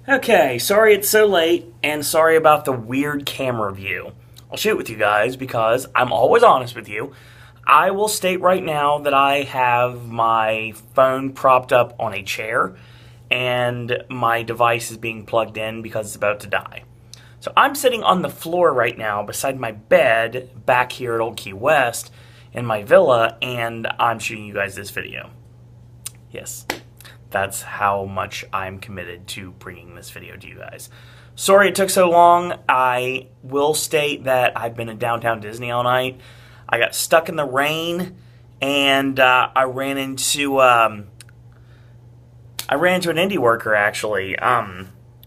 Okay, sorry it's so late, and sorry about the weird camera view. I'll shoot with you guys because I'm always honest with you. I will state right now that I have my phone propped up on a chair, and my device is being plugged in because it's about to die. So I'm sitting on the floor right now beside my bed back here at Old Key West in my villa, and I'm shooting you guys this video. Yes. That's how much I'm committed to bringing this video to you guys. Sorry it took so long. I will state that I've been in downtown Disney all night. I got stuck in the rain, and I ran into an indie worker actually,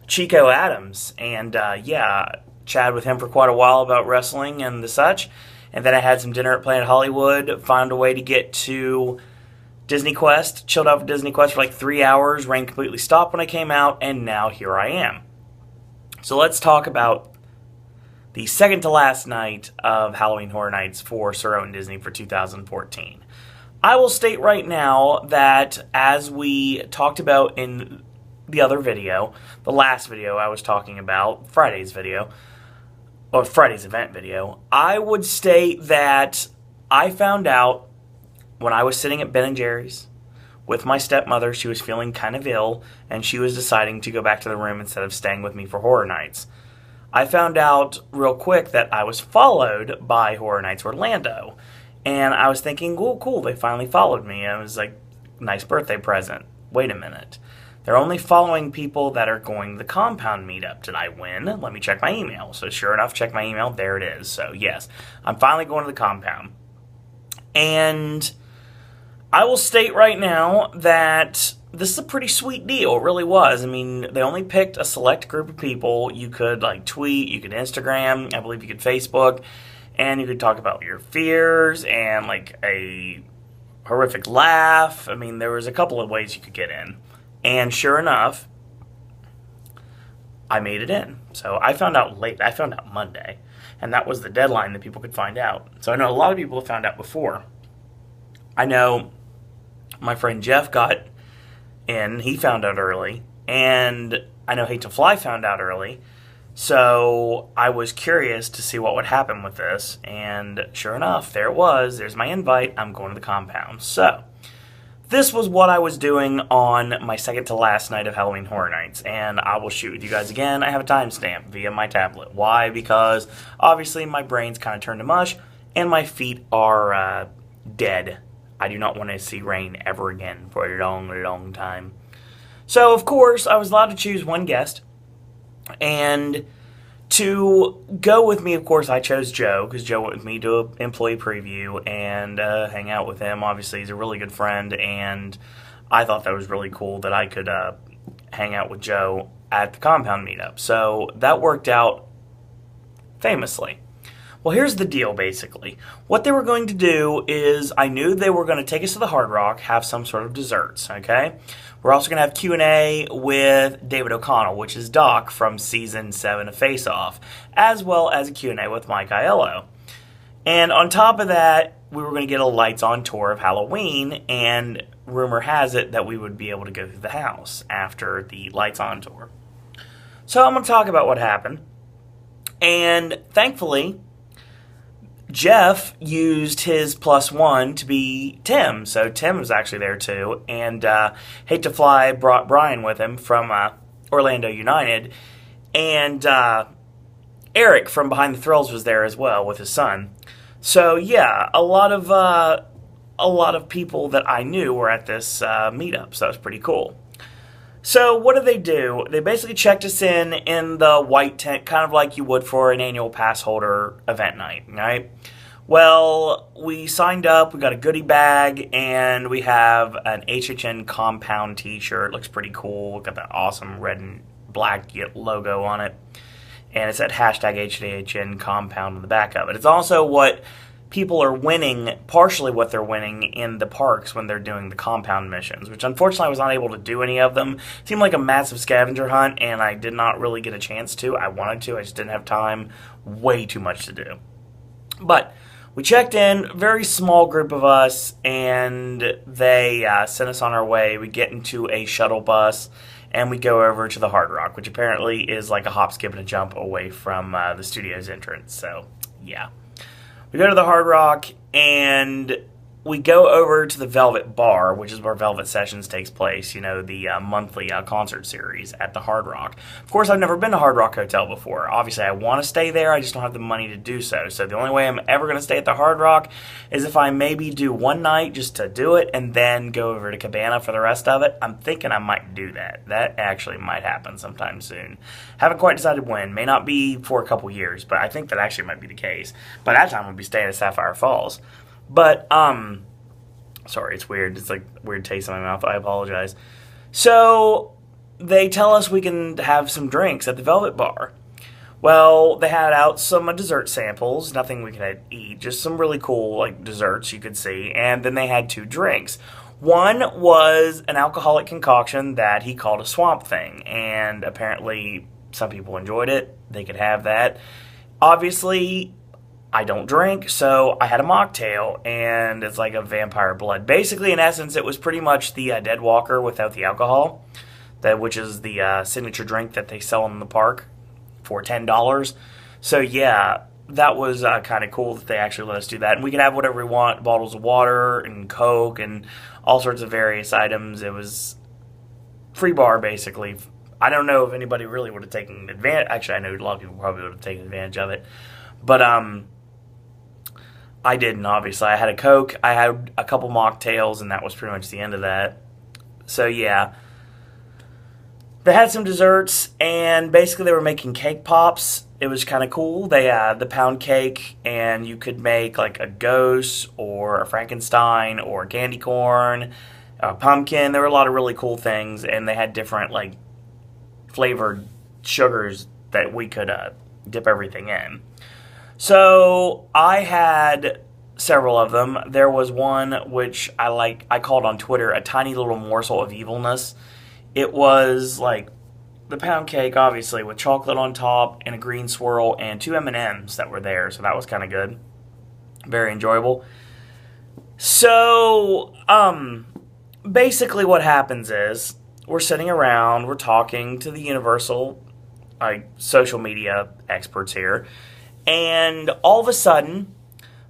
Chico Adams, and yeah, chatted with him for quite a while about wrestling and the such. And then I had some dinner at Planet Hollywood. Found a way to get to Disney Quest, chilled out for Disney Quest for like 3 hours, rain completely stopped when I came out, and now here I am. So let's talk about the second to last night of Halloween Horror Nights for Sir Owen Disney for 2014. I will state right now that as we talked about in the other video, the last video I was talking about, Friday's video, or Friday's event video, I would state that I found out when I was sitting at Ben & Jerry's with my stepmother. She was feeling kind of ill, and she was deciding to go back to the room instead of staying with me for Horror Nights. I found out real quick that I was followed by Horror Nights Orlando, and I was thinking, oh, cool, they finally followed me. I was like, nice birthday present. Wait a minute. They're only following people that are going to the compound meetup. Did I win? Let me check my email. So sure enough, check my email. There it is. So yes, I'm finally going to the compound. And I will state right now that this is a pretty sweet deal. It really was. I mean, they only picked a select group of people. You could like tweet, you could Instagram, I believe you could Facebook, and you could talk about your fears and like a horrific laugh. I mean, there was a couple of ways you could get in. And sure enough, I made it in. So I found out late. I found out Monday, and that was the deadline that people could find out. So I know a lot of people have found out before. I know my friend Jeff got in. He found out early. And I know Hate to Fly found out early. So I was curious to see what would happen with this. And sure enough, there it was. There's my invite. I'm going to the compound. So this was what I was doing on my second to last night of Halloween Horror Nights. And I will shoot with you guys again. I have a timestamp via my tablet. Why? Because obviously my brain's kind of turned to mush. And my feet are dead. I do not want to see rain ever again for a long, long time. So, of course, I was allowed to choose one guest. And to go with me, of course, I chose Joe, because Joe went with me to an employee preview and hang out with him. Obviously, he's a really good friend, and I thought that was really cool that I could hang out with Joe at the compound meetup. So that worked out famously. Well, here's the deal, basically. What they were going to do is, I knew they were going to take us to the Hard Rock, have some sort of desserts, okay? We're also going to have Q&A with David O'Connell, which is Doc from Season 7 of Face Off, as well as a Q&A with Mike Aiello. And on top of that, we were going to get a lights-on tour of Halloween, and rumor has it that we would be able to go through the house after the lights-on tour. So I'm going to talk about what happened. And thankfully, Jeff used his +1 to be Tim, so Tim was actually there too, and Hate to Fly brought Brian with him from Orlando United, and Eric from Behind the Thrills was there as well with his son. So yeah, a lot of people that I knew were at this meetup, so that was pretty cool. So what did they do? They basically checked us in the white tent, kind of like you would for an annual pass holder event night, right? Well, we signed up, we got a goodie bag, and we have an HHN compound t-shirt. Looks pretty cool. Got that awesome red and black logo on it. And it's that hashtag HHN compound on the back of it. It's also what people are winning, partially what they're winning in the parks when they're doing the compound missions, which unfortunately I was not able to do any of them. It seemed like a massive scavenger hunt, and I did not really get a chance to. I wanted to, I just didn't have time. Way too much to do. But we checked in, very small group of us, and they sent us on our way. We get into a shuttle bus, and we go over to the Hard Rock, which apparently is like a hop, skip, and a jump away from the studio's entrance. So, yeah. We go to the Hard Rock, and we go over to the Velvet Bar, which is where Velvet Sessions takes place, you know, the monthly concert series at the Hard Rock. Of course, I've never been to Hard Rock Hotel before. Obviously, I want to stay there. I just don't have the money to do so. So the only way I'm ever going to stay at the Hard Rock is if I maybe do one night just to do it and then go over to Cabana for the rest of it. I'm thinking I might do that. That actually might happen sometime soon. Haven't quite decided when. May not be for a couple years, but I think that actually might be the case. By that time, we'll be staying at Sapphire Falls. But, sorry, it's weird. It's like weird taste in my mouth. I apologize. So, they tell us we can have some drinks at the Velvet Bar. Well, they had out some dessert samples, nothing we could eat, just some really cool like desserts you could see, and then they had 2 drinks. One was an alcoholic concoction that he called a Swamp Thing, and apparently some people enjoyed it. They could have that. Obviously, I don't drink, so I had a mocktail, and it's like a vampire blood. Basically, in essence, it was pretty much the Dead Walker without the alcohol, which is the signature drink that they sell in the park for $10. So, yeah, that was kind of cool that they actually let us do that. And we could have whatever we want, bottles of water and Coke and all sorts of various items. It was free bar, basically. I don't know if anybody really would have taken advantage. Actually, I know a lot of people probably would have taken advantage of it. But, I didn't, obviously. I had a Coke, I had a couple mocktails, and that was pretty much the end of that. So, yeah. They had some desserts, and basically they were making cake pops. It was kind of cool. They had the pound cake, and you could make like a ghost, or a Frankenstein, or a candy corn, a pumpkin. There were a lot of really cool things, and they had different like flavored sugars that we could dip everything in. So I had several of them. There was one which I called on Twitter a tiny little morsel of evilness. It was like the pound cake, obviously, with chocolate on top and a green swirl and 2 M&Ms that were there. So that was kind of good. Very enjoyable. So, basically what happens is we're sitting around, we're talking to the Universal social media experts here. And all of a sudden,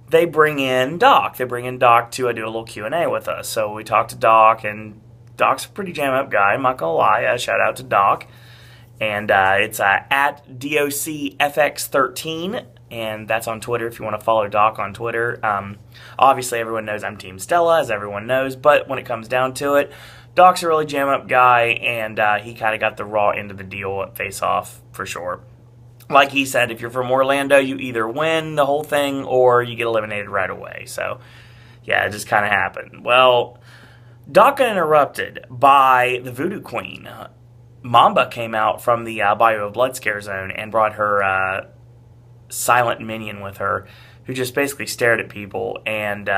they bring in Doc. They bring in Doc to do a little Q&A with us. So we talked to Doc, and Doc's a pretty jam-up guy. I'm not going to lie. Shout out to Doc. And it's at DOCFX13, and that's on Twitter if you want to follow Doc on Twitter. Obviously, everyone knows I'm Team Stella, as everyone knows. But when it comes down to it, Doc's a really jam-up guy, and he kind of got the raw end of the deal at face-off for sure. Like he said, if you're from Orlando, you either win the whole thing or you get eliminated right away. So, yeah, it just kind of happened. Well, Doc got interrupted by the Voodoo Queen. Mamba came out from the Bayou of Blood scare zone and brought her silent minion with her, who just basically stared at people. And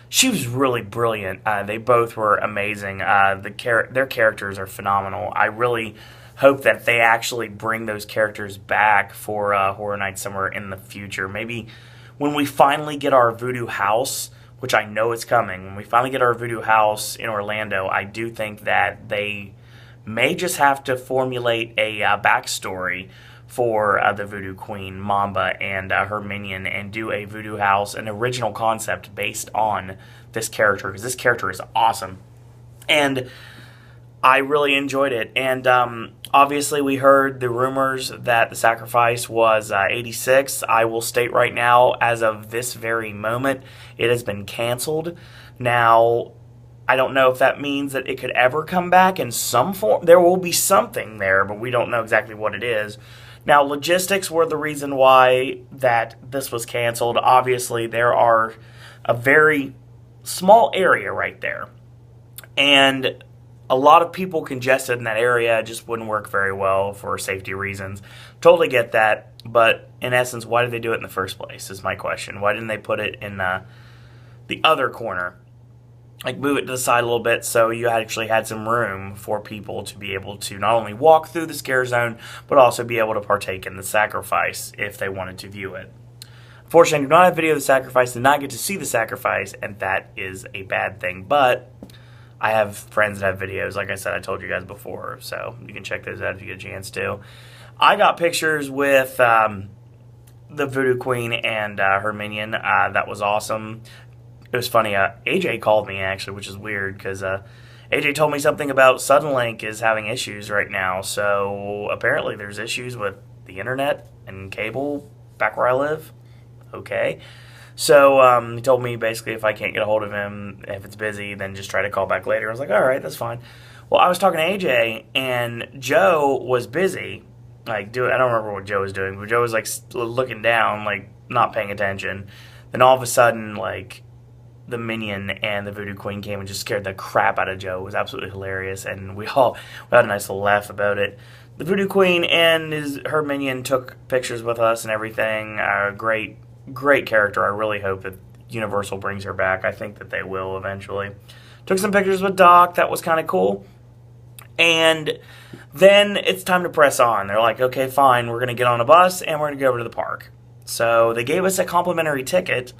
she was really brilliant. They both were amazing. Their characters are phenomenal. I really hope that they actually bring those characters back for Horror Nights somewhere in the future. Maybe when we finally get our Voodoo house, which I know is coming, when we finally get our Voodoo house in Orlando, I do think that they may just have to formulate a backstory for the Voodoo Queen, Mamba, and her minion, and do a Voodoo house, an original concept based on this character, because this character is awesome. And I really enjoyed it. And obviously we heard the rumors that the sacrifice was 86. I will state right now, as of this very moment, it has been canceled. Now, I don't know if that means that it could ever come back in some form. There will be something there, but we don't know exactly what it is. Now, logistics were the reason why that this was canceled. Obviously, there are a very small area right there. And a lot of people congested in that area. Just wouldn't work very well for safety reasons. Totally get that. But in essence, why did they do it in the first place is my question. Why didn't they put it in the other corner? Like move it to the side a little bit so you actually had some room for people to be able to not only walk through the scare zone, but also be able to partake in the sacrifice if they wanted to view it. Unfortunately, I do not have video of the sacrifice, did not get to see the sacrifice, and that is a bad thing. But I have friends that have videos, like I said, I told you guys before, so you can check those out if you get a chance to. I got pictures with the Voodoo Queen and her minion. That was awesome. It was funny. AJ called me, actually, which is weird, because AJ told me something about Suddenlink is having issues right now, so apparently there's issues with the internet and cable back where I live. Okay. So he told me basically if I can't get a hold of him, if it's busy, then just try to call back later. I was like, all right, that's fine. Well, I was talking to AJ, and Joe was busy. I don't remember what Joe was doing, but Joe was like looking down, like not paying attention. Then all of a sudden, like the minion and the Voodoo Queen came and just scared the crap out of Joe. It was absolutely hilarious, and we had a nice little laugh about it. The Voodoo Queen and her minion took pictures with us and everything. Great character. I really hope that Universal brings her back. I think that they will eventually. Took some pictures with Doc. That was kind of cool. And then it's time to press on. They're like, okay, fine, we're going to get on a bus and we're going to go over to the park. So they gave us a complimentary ticket.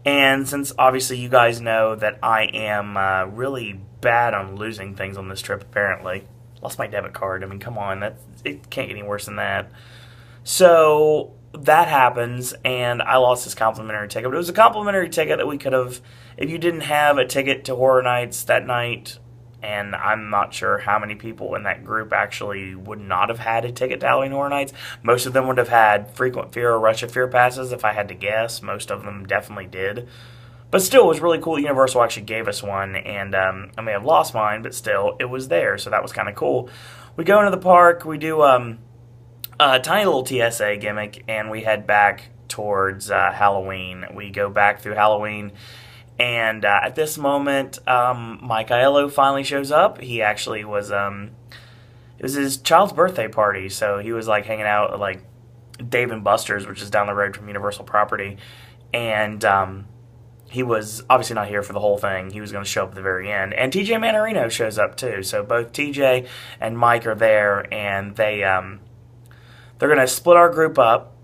And since obviously you guys know that I am really bad on losing things on this trip, apparently. Lost my debit card. I mean, come on. It can't get any worse than that. So that happens, and I lost this complimentary ticket. But it was a complimentary ticket that we could have, if you didn't have a ticket to Horror Nights that night, and I'm not sure how many people in that group actually would not have had a ticket to Halloween Horror Nights. Most of them would have had Frequent Fear or Rush of Fear passes, if I had to guess. Most of them definitely did. But still, it was really cool. Universal actually gave us one, and I may have lost mine, but still, it was there, so that was kind of cool. We go into the park, we do a tiny little TSA gimmick, and we head back towards Halloween. We go back through Halloween, and at this moment, Mike Aiello finally shows up. He actually was, it was his child's birthday party, so he was like hanging out at like Dave and Buster's, which is down the road from Universal property, and he was obviously not here for the whole thing. He was going to show up at the very end. And TJ Manarino shows up too. So both TJ and Mike are there, and they're going to split our group up,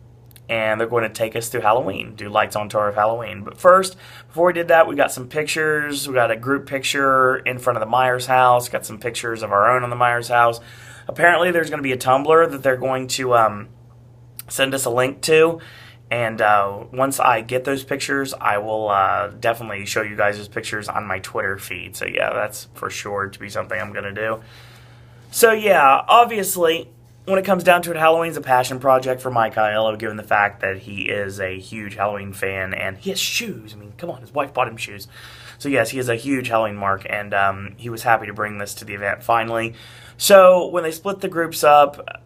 and they're going to take us through Halloween, do Lights on Tour of Halloween. But first, before we did that, we got some pictures. We got a group picture in front of the Myers house. Got some pictures of our own on the Myers house. Apparently, there's going to be a Tumblr that they're going to send us a link to. And once I get those pictures, I will definitely show you guys those pictures on my Twitter feed. So yeah, that's for sure to be something I'm going to do. So yeah, obviously, when it comes down to it, Halloween's a passion project for Mike Aiello, given the fact that he is a huge Halloween fan, and he has shoes. I mean, come on, his wife bought him shoes. So yes, he is a huge Halloween mark, and he was happy to bring this to the event finally. So when they split the groups up,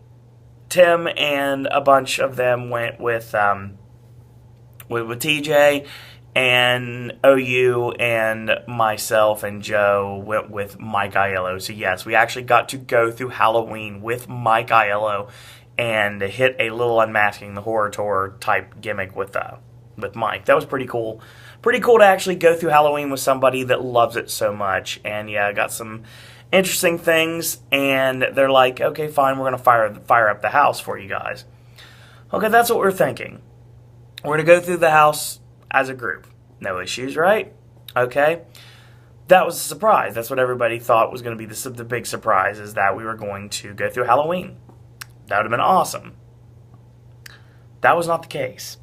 Tim and a bunch of them went with TJ, and OU and myself and Joe went with Mike Aiello. So yes, we actually got to go through Halloween with Mike Aiello and hit a little Unmasking the Horror Tour type gimmick with Mike. That was pretty cool. Pretty cool to actually go through Halloween with somebody that loves it so much. And yeah, I got some interesting things, and they're like, okay, fine, we're going to fire up the house for you guys. Okay, that's what we're thinking. We're going to go through the house as a group. No issues, right? Okay. That was a surprise. That's what everybody thought was going to be the big surprise, is that we were going to go through Halloween. That would have been awesome. That was not the case.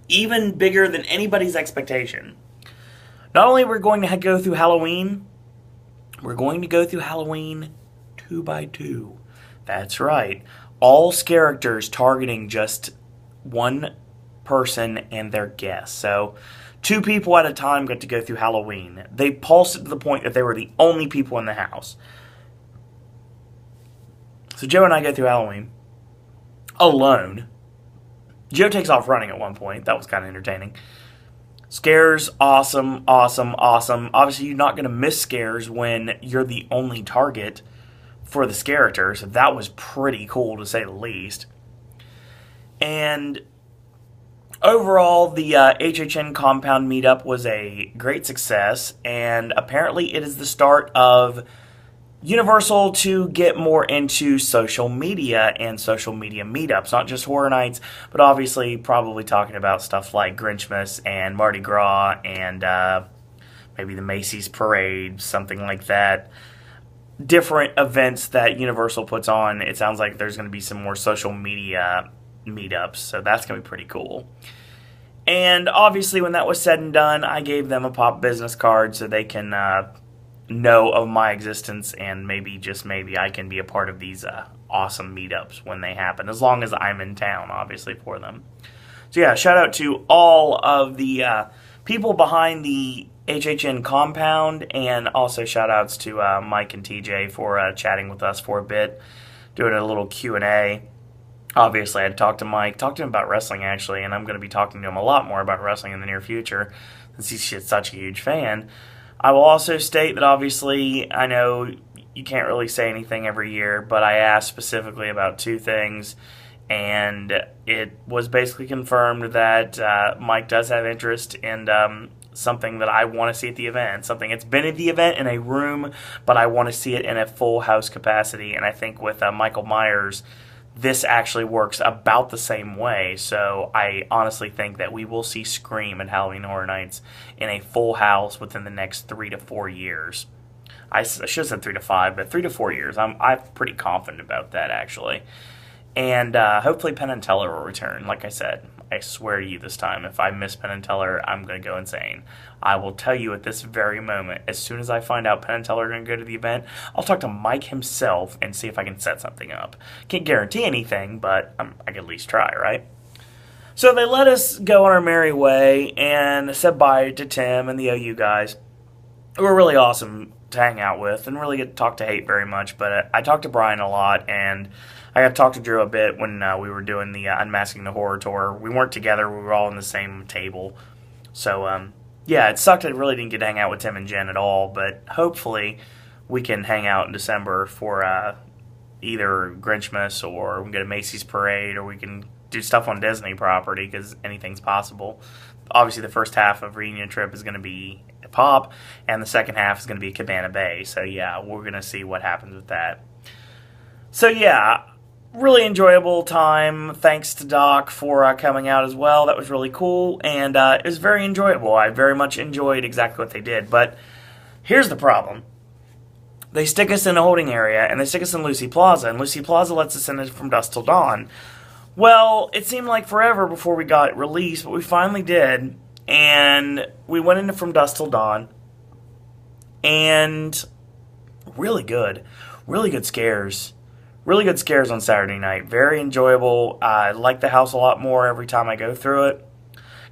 Even bigger than anybody's expectation. Not only are we going to go through Halloween, we're going to go through Halloween 2 by 2. That's right. All characters targeting just one person and their guests. So 2 people at a time got to go through Halloween. They pulsed it to the point that they were the only people in the house. So Joe and I go through Halloween alone. Joe takes off running at one point. That was kind of entertaining. Scares, awesome, awesome, awesome. Obviously, you're not going to miss scares when you're the only target for the character, so that was pretty cool to say the least. And overall, the HHN compound meetup was a great success, and apparently it is the start of Universal to get more into social media and social media meetups, not just Horror Nights, but obviously probably talking about stuff like Grinchmas and Mardi Gras and maybe the Macy's Parade, something like that. Different events that Universal puts on. It sounds like there's going to be some more social media meetups, so that's going to be pretty cool. And obviously, when that was said and done, I gave them a Pop business card so they can know of my existence, and maybe, just maybe, I can be a part of these awesome meetups when they happen, as long as I'm in town, obviously, for them. So yeah, shout out to all of the people behind the HHN compound, and also shout outs to Mike and TJ for chatting with us for a bit, doing a little Q&A. Obviously, I had to talk to Mike, talk to him about wrestling, actually, and I'm going to be talking to him a lot more about wrestling in the near future, since he's such a huge fan. I will also state that, obviously, I know you can't really say anything every year, but I asked specifically about 2 things, and it was basically confirmed that Mike does have interest in something that I want to see at the event. Something that's been at the event in a room, but I want to see it in a full house capacity, and I think with Michael Myers, this actually works about the same way. So I honestly think that we will see Scream at Halloween Horror Nights in a full house within the next 3 to 4 years. I should have said 3 to 5, but 3 to 4 years. I'm pretty confident about that, actually. And hopefully Penn and Teller will return. Like I said, I swear to you this time, if I miss Penn and Teller, I'm going to go insane. I will tell you at this very moment, as soon as I find out Penn and Teller are going to go to the event, I'll talk to Mike himself and see if I can set something up. Can't guarantee anything, but I can at least try, right? So they let us go on our merry way and said bye to Tim and the OU guys, who were really awesome to hang out with and really get to talk to hate very much. But I talked to Brian a lot, and I got to talk to Drew a bit when we were doing the Unmasking the Horror tour. We weren't together. We were all on the same table. So, yeah, it sucked I really didn't get to hang out with Tim and Jen at all, but hopefully we can hang out in December for either Grinchmas, or we can get a Macy's Parade, or we can do stuff on Disney property, because anything's possible. Obviously, the first half of Reunion Trip is going to be Pop, and the second half is going to be Cabana Bay. So, yeah, we're going to see what happens with that. So, yeah, really enjoyable time. Thanks to Doc for coming out as well. That was really cool, and it was very enjoyable. I very much enjoyed exactly what they did. But here's the problem. They stick us in a holding area, and they stick us in Lucy Plaza, and Lucy Plaza lets us in From Dusk Till Dawn. Well, it seemed like forever before we got released, but we finally did, and we went into From Dusk Till Dawn, and really good scares. Really good scares on Saturday night. Very enjoyable. I like the house a lot more every time I go through it.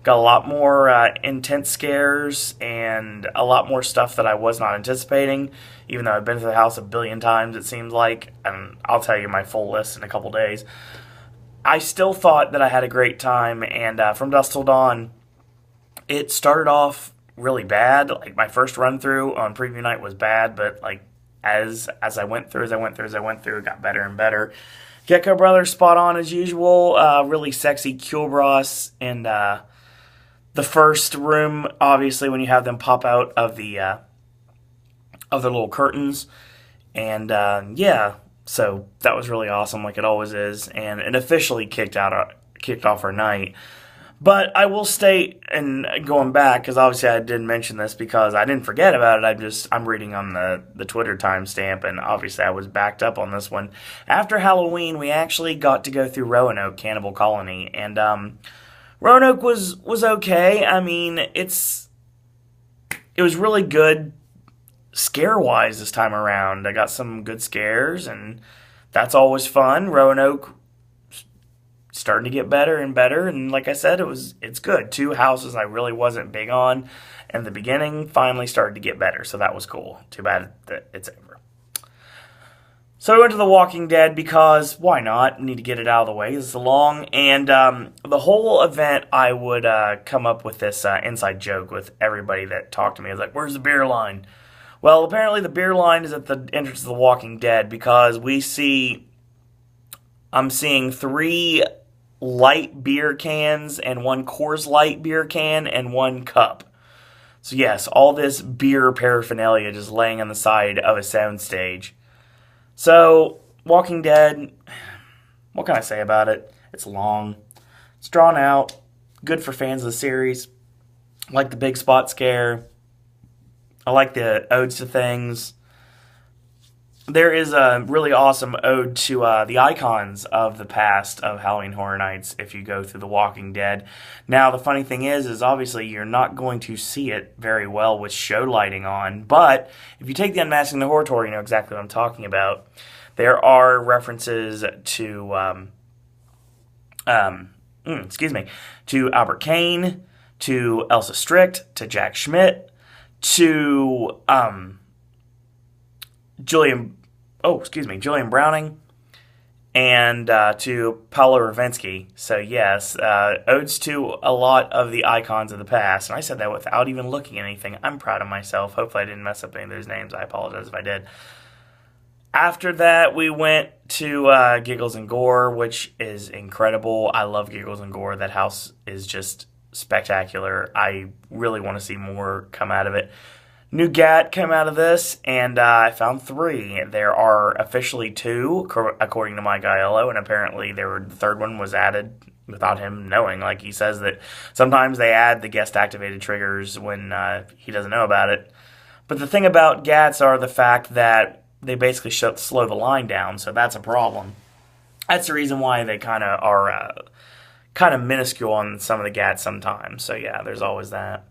Got a lot more intense scares and a lot more stuff that I was not anticipating, even though I've been to the house a billion times, it seems like, and I'll tell you my full list in a couple days. I still thought that I had a great time, and From Dusk Till Dawn, it started off really bad. Like, my first run-through on preview night was bad, but, like, as I went through, it got better and better. Gecko Brothers spot on as usual. Really sexy Kubras, and the first room, obviously, when you have them pop out of the little curtains, and yeah, so that was really awesome, like it always is, and it officially kicked off our night. But I will state, and going back, because obviously I didn't mention this because I didn't forget about it, I'm reading on the Twitter timestamp, and obviously I was backed up on this one. After Halloween, we actually got to go through Roanoke Cannibal Colony, and Roanoke was okay. I mean, it was really good scare-wise this time around. I got some good scares, and that's always fun. Roanoke starting to get better and better, and like I said, it's good. 2 houses I really wasn't big on in the beginning finally started to get better, so that was cool. Too bad that it's over. So we went to The Walking Dead because why not? We need to get it out of the way. It's long, and the whole event I would come up with this inside joke with everybody that talked to me. I was like, "Where's the beer line?" Well, apparently the beer line is at the entrance of The Walking Dead, because I'm seeing 3 light beer cans and 1 Coors Light beer can and 1 cup. So yes, all this beer paraphernalia just laying on the side of a soundstage. So, Walking Dead, what can I say about it? It's long, it's drawn out, good for fans of the series, like the big spot scare. I like the odes to things. There is a really awesome ode to the icons of the past of Halloween Horror Nights if you go through The Walking Dead. Now, the funny thing is obviously you're not going to see it very well with show lighting on, but if you take the Unmasking the Horror Tour, you know exactly what I'm talking about. There are references to, to Albert Kane, to Elsa Strict, to Jack Schmidt, to Julian Browning, and to Paolo Ravinsky. So yes, odes to a lot of the icons of the past. And I said that without even looking at anything. I'm proud of myself. Hopefully I didn't mess up any of those names. I apologize if I did. After that, we went to Giggles and Gore, which is incredible. I love Giggles and Gore. That house is just spectacular. I really want to see more come out of it. New GAT came out of this, and I found 3. There are officially 2, according to my guy Ello, and apparently the third one was added without him knowing. Like, he says that sometimes they add the guest-activated triggers when he doesn't know about it. But the thing about GATs are the fact that they basically slow the line down, so that's a problem. That's the reason why they kind of are kind of minuscule on some of the GATs sometimes. So yeah, there's always that.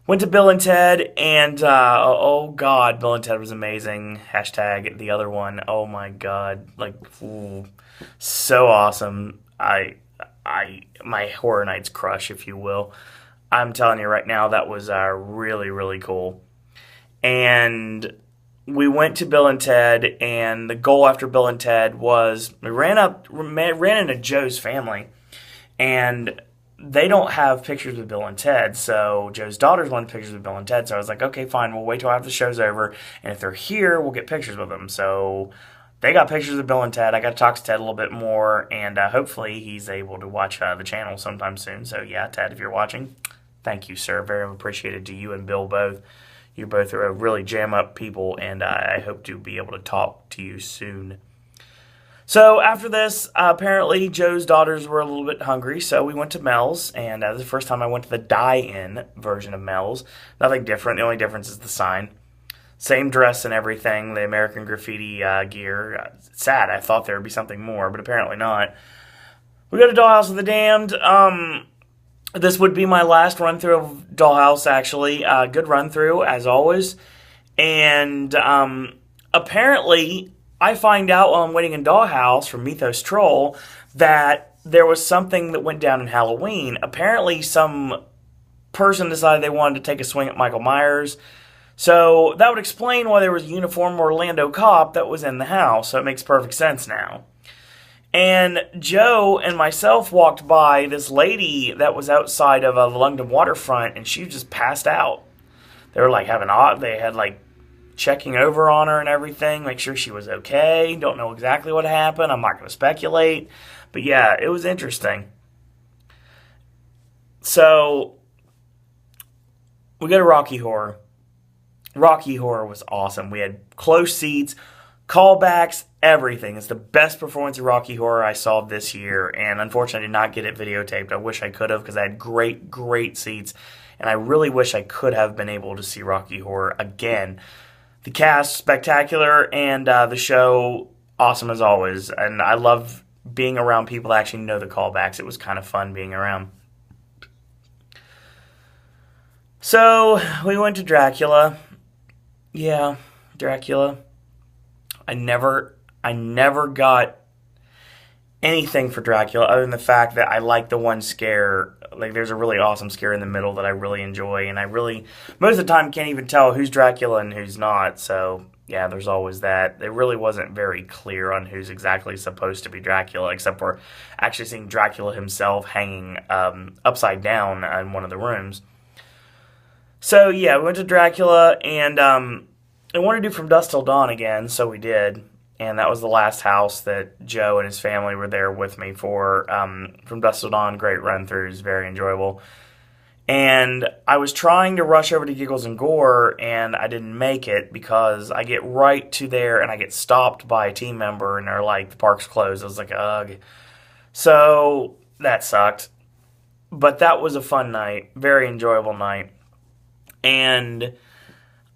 Went to Bill and Ted, and oh god, Bill and Ted was amazing. Hashtag the other one. Oh my god, like, ooh, so awesome. My Horror Nights crush, if you will. I'm telling you right now, that was really, really cool. And we went to Bill and Ted, and the goal after Bill and Ted was we ran into Joe's family, and they don't have pictures with Bill and Ted, so Joe's daughters wanted pictures with Bill and Ted, so I was like, okay, fine, we'll wait till after the show's over, and if they're here, we'll get pictures with them. So they got pictures of Bill and Ted. I got to talk to Ted a little bit more, and hopefully he's able to watch the channel sometime soon. So yeah, Ted, if you're watching, thank you, sir. Very appreciated to you and Bill both. You both are really jam-up people, and I hope to be able to talk to you soon. So after this, apparently Joe's daughters were a little bit hungry, so we went to Mel's, and this is the first time I went to the dye-in version of Mel's. Nothing different. The only difference is the sign. Same dress and everything, the American Graffiti gear. Sad. I thought there would be something more, but apparently not. We go to Dollhouse of the Damned. This would be my last run-through of Dollhouse, actually. Good run-through, as always. And apparently, I find out while I'm waiting in Dollhouse from Mythos Troll that there was something that went down in Halloween. Apparently, some person decided they wanted to take a swing at Michael Myers. So that would explain why there was a uniformed Orlando cop that was in the house. So it makes perfect sense now. And Joe and myself walked by this lady that was outside of the London waterfront, and she just passed out. They were like they had like checking over on her and everything, make sure she was okay. Don't know exactly what happened. I'm not going to speculate. But yeah, it was interesting. So we go to Rocky Horror. Rocky Horror was awesome. We had close seats, callbacks, everything. It's the best performance of Rocky Horror I saw this year, and unfortunately I did not get it videotaped. I wish I could have, because I had great, great seats, and I really wish I could have been able to see Rocky Horror again. The cast, spectacular, and the show, awesome as always. And I love being around people that actually know the callbacks. It was kind of fun being around. So, we went to Dracula. Yeah, Dracula. I never got anything for Dracula other than the fact that I like the one scare. Like, there's a really awesome scare in the middle that I really enjoy, and I really, most of the time, can't even tell who's Dracula and who's not. So yeah, there's always that. It really wasn't very clear on who's exactly supposed to be Dracula, except for actually seeing Dracula himself hanging upside down in one of the rooms. So yeah, we went to Dracula, and I wanted to do From Dusk Till Dawn again, so we did. And that was the last house that Joe and his family were there with me for. From Dusk Till Dawn, great run-throughs, very enjoyable. And I was trying to rush over to Giggles and Gore, and I didn't make it because I get right to there and I get stopped by a team member, and they're like, the park's closed. I was like, ugh. So that sucked. But that was a fun night, very enjoyable night. And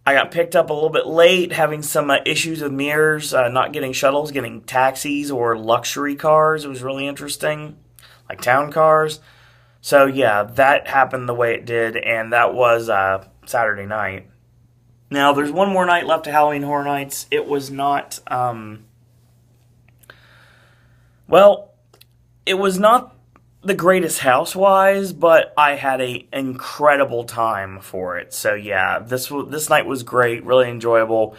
I got picked up a little bit late, having some issues with mirrors, not getting shuttles, getting taxis or luxury cars. It was really interesting, like town cars. So yeah, that happened the way it did, and that was Saturday night. Now, there's one more night left to Halloween Horror Nights. It was not, well, it was not the greatest house-wise, but I had an incredible time for it. So yeah, this night was great, really enjoyable,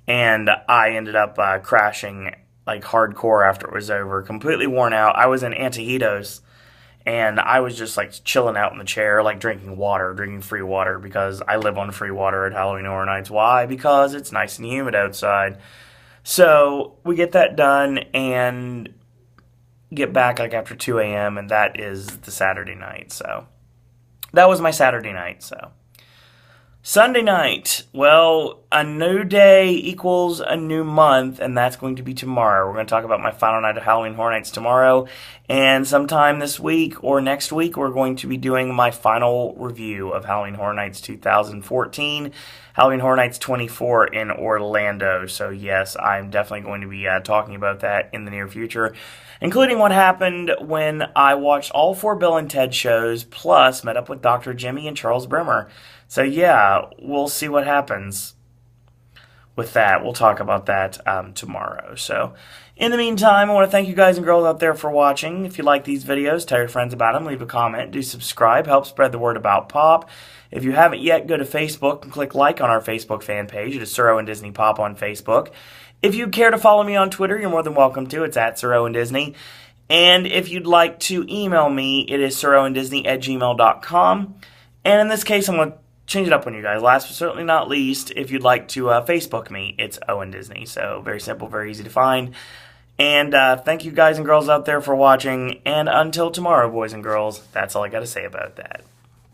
and I ended up crashing like hardcore after it was over, completely worn out. I was in Antojitos, and I was just like chilling out in the chair, like drinking water, drinking free water, because I live on free water at Halloween Horror Nights. Why? Because it's nice and humid outside. So we get that done and get back like after 2 a.m. and that is the Saturday night. So that was my Saturday night. So Sunday night, well, a new day equals a new month, and that's going to be tomorrow. We're going to talk about my final night of Halloween Horror Nights tomorrow, and sometime this week or next week, we're going to be doing my final review of Halloween Horror Nights 2014, Halloween Horror Nights 24 in Orlando. So yes, I'm definitely going to be talking about that in the near future, including what happened when I watched all 4 Bill and Ted shows, plus met up with Dr. Jimmy and Charles Brimmer. So yeah, we'll see what happens with that. We'll talk about that tomorrow. So in the meantime, I want to thank you guys and girls out there for watching. If you like these videos, tell your friends about them, leave a comment, do subscribe, help spread the word about Pop. If you haven't yet, go to Facebook and click like on our Facebook fan page. It is Sir Owen Disney Pop on Facebook. If you care to follow me on Twitter, you're more than welcome to. It's at Sir Owen Disney. And if you'd like to email me, it is sirowendisney@gmail.com. And in this case, I'm going to change it up on you guys. Last but certainly not least, if you'd like to Facebook me, it's Owen Disney. So very simple, very easy to find. And thank you guys and girls out there for watching. And until tomorrow, boys and girls, that's all I got to say about that.